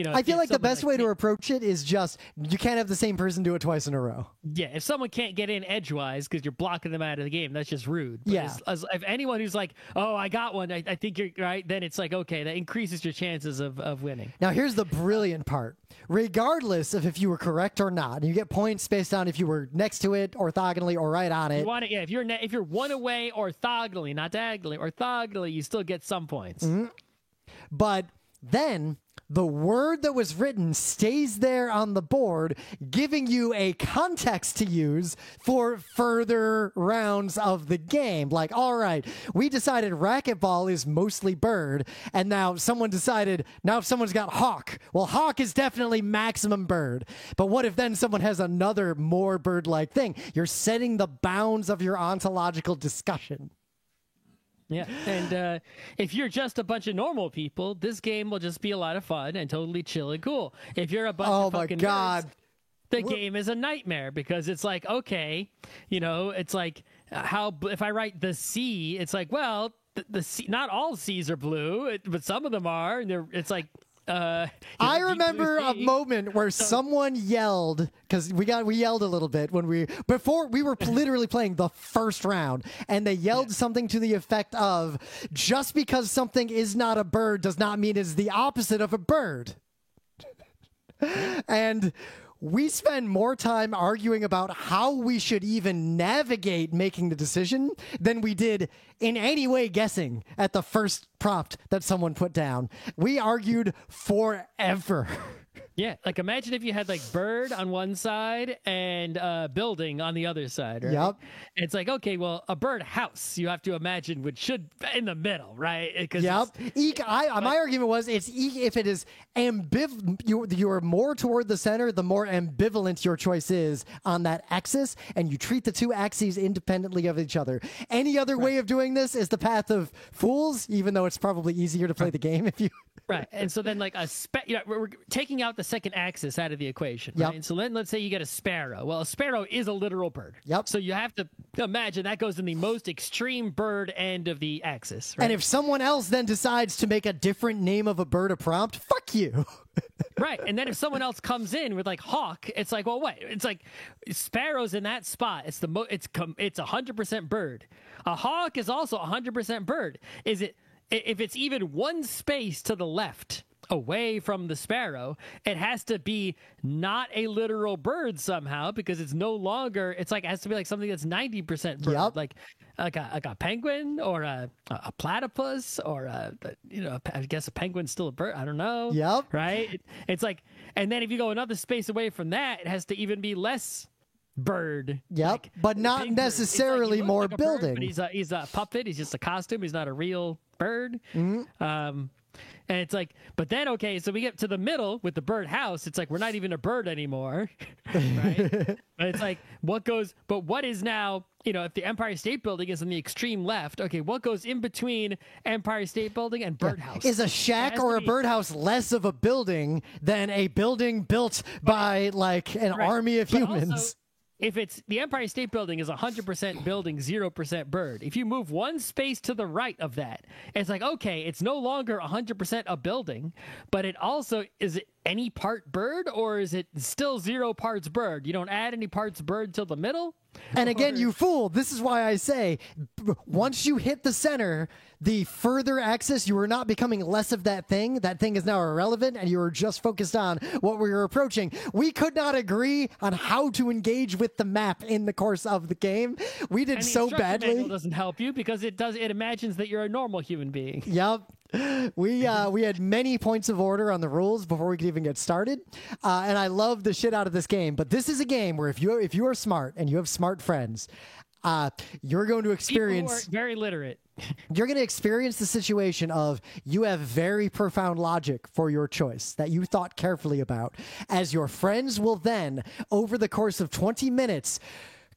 I feel like the best way to approach it is just, you can't have the same person do it twice in a row. Yeah, if someone can't get in edgewise because you're blocking them out of the game, that's just rude. But yeah. If anyone who's like, oh, I got one, I think you're right, then it's like, okay, that increases your chances of winning. Now, here's the brilliant part. Regardless of if you were correct or not, you get points based on if you were next to it, orthogonally, or right on it. You want it, yeah, if you're one away orthogonally, not diagonally, orthogonally, you still get some points. Mm-hmm. But then the word that was written stays there on the board, giving you a context to use for further rounds of the game. Like, all right, we decided racquetball is mostly bird, and now someone decided, now if someone's got hawk, well, hawk is definitely maximum bird. But what if then someone has another more bird-like thing? You're setting the bounds of your ontological discussion. Yeah, and if you're just a bunch of normal people, this game will just be a lot of fun and totally chill and cool. If you're a bunch of fucking nerds, the game is a nightmare because it's like, okay, it's like if I write the C, it's like, well, the C, not all C's are blue, but some of them are, and it's like. I remember a moment where someone yelled, because we yelled a little bit before we were literally playing the first round, and they yelled something to the effect of, just because something is not a bird does not mean it's the opposite of a bird. And we spend more time arguing about how we should even navigate making the decision than we did in any way guessing at the first prompt that someone put down. We argued forever. Yeah, like imagine if you had like bird on one side and building on the other side, right? Yep. It's like, okay, well, a bird house you have to imagine should in the middle, right? Yep. My argument was if it is you're more toward the center, the more ambivalent your choice is on that axis, and you treat the two axes independently of each other. Any other way of doing this is the path of fools, even though it's probably easier to play the game if you... Right, and so then like we're taking out the second axis out of the equation, right? Yep. And so then let's say you get a sparrow. Well, a sparrow is a literal bird. Yep. So you have to imagine that goes in the most extreme bird end of the axis. Right? And if someone else then decides to make a different name of a bird a prompt, fuck you. Right, and then if someone else comes in with like hawk, it's like, well, wait, it's like sparrow's in that spot. It's 100% bird. A hawk is also 100% bird. Is it? If it's even one space to the left away from the sparrow, it has to be not a literal bird somehow, because it's no longer, it has to be like something that's 90% bird, yep. like a penguin or a platypus or I guess a penguin's still a bird. I don't know. Yep. Right. It's like, and then if you go another space away from that, it has to even be less bird. Yep, like, but not necessarily more like building. Bird, but he's a puppet. He's just a costume. He's not a real bird. Mm-hmm. And it's like, but then, okay, so we get to the middle with the bird house. It's like, we're not even a bird anymore. Right? But it's like, what is now, if the Empire State Building is in the extreme left, okay, what goes in between Empire State Building and birdhouse? Is a shack or a birdhouse less of a building than a building built by like an army of humans? Also, if it's the Empire State Building is 100% building, 0% bird. If you move one space to the right of that, it's like, okay, it's no longer 100% a building, but it also, is it any part bird, or is it still 0 parts bird? You don't add any parts bird till the middle? And again, you fool. This is why I say, once you hit the center, the further axis, you are not becoming less of that thing. That thing is now irrelevant, and you are just focused on what we were approaching. We could not agree on how to engage with the map in the course of the game. We did so badly. It doesn't help you because it imagines that you're a normal human being. Yep. We had many points of order on the rules before we could even get started, and I love the shit out of this game. But this is a game where if you are smart and you have smart friends, you're going to experience People who are very literate. You're going to experience the situation of you have very profound logic for your choice that you thought carefully about, as your friends will then, over the course of 20 minutes,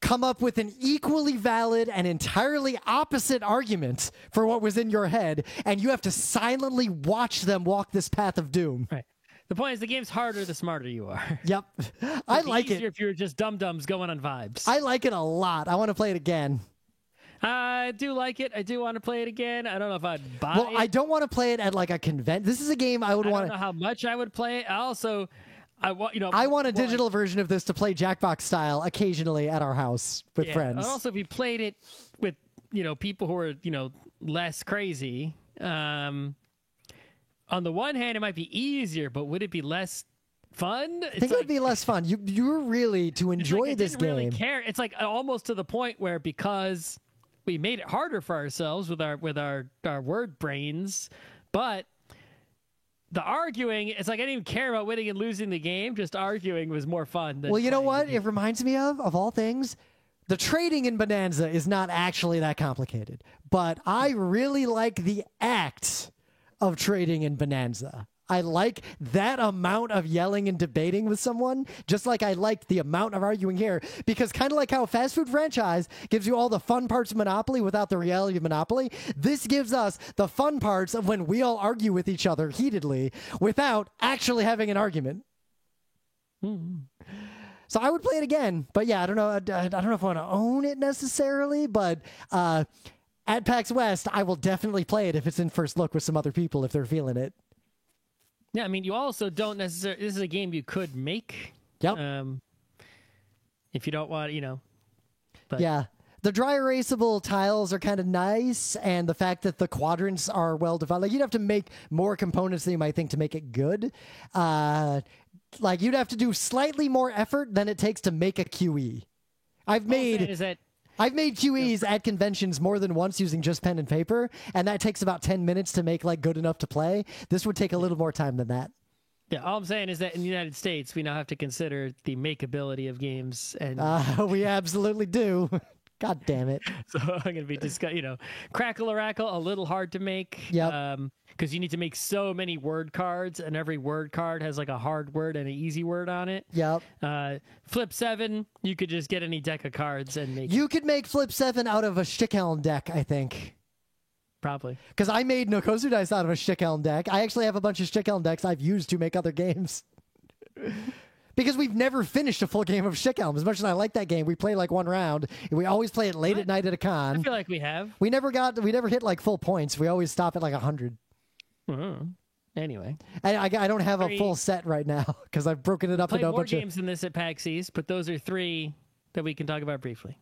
come up with an equally valid and entirely opposite argument for what was in your head, and you have to silently watch them walk this path of doom. Right. The point is, the game's harder the smarter you are. Yep. I like it. If you're just dum-dums going on vibes. I like it a lot. I want to play it again. I do like it. I do want to play it again. I don't know if I'd buy it. Well, I don't want to play it at like a convention. This is a game I would want to... I don't know how much I would play it. I want a digital version of this to play Jackbox style occasionally at our house with friends. And also, if you played it with people who are less crazy, on the one hand, it might be easier, but would it be less fun? I think it would be less fun. You're really to enjoy this game. Really care. It's like almost to the point where because we made it harder for ourselves with our word brains, but the arguing, it's like I didn't even care about winning and losing the game. Just arguing was more fun. Well, you know what? It reminds me of all things, the trading in Bonanza is not actually that complicated, but I really like the act of trading in Bonanza. I like that amount of yelling and debating with someone, just like I liked the amount of arguing here, because kind of like how fast food franchise gives you all the fun parts of Monopoly without the reality of Monopoly, this gives us the fun parts of when we all argue with each other heatedly without actually having an argument. So I would play it again, but yeah, I don't know if I want to own it necessarily, but at PAX West, I will definitely play it if it's in first look with some other people if they're feeling it. Yeah, I mean, you also don't necessarily... This is a game you could make. Yep. If you don't want, But. Yeah. The dry erasable tiles are kind of nice, and the fact that the quadrants are well defined. Like, you'd have to make more components than you might think to make it good. Like, you'd have to do slightly more effort than it takes to make a QE. I've made QEs at conventions more than once using just pen and paper, and that takes about 10 minutes to make like good enough to play. This would take a little more time than that. Yeah, all I'm saying is that in the United States, we now have to consider the makeability of games, and we absolutely do. God damn it! So I'm going to be Crackle-a-Rackle, a little hard to make. Yep. Because you need to make so many word cards, and every word card has like a hard word and an easy word on it. Yep. Flip 7, you could just get any deck of cards and make. You could make Flip 7 out of a Stickhelm deck, I think. Probably. Because I made Nokosu Dice out of a Stickhelm deck. I actually have a bunch of Stickhelm decks I've used to make other games. Because we've never finished a full game of Stickhelm. As much as I like that game, we play like one round. And we always play it late at night at a con. I feel like we have. We never hit like full points. We always stop at like 100. Anyway, I don't have a full set right now because I've broken it up into a bunch of games than this at PAX East, but those are 3 that we can talk about briefly.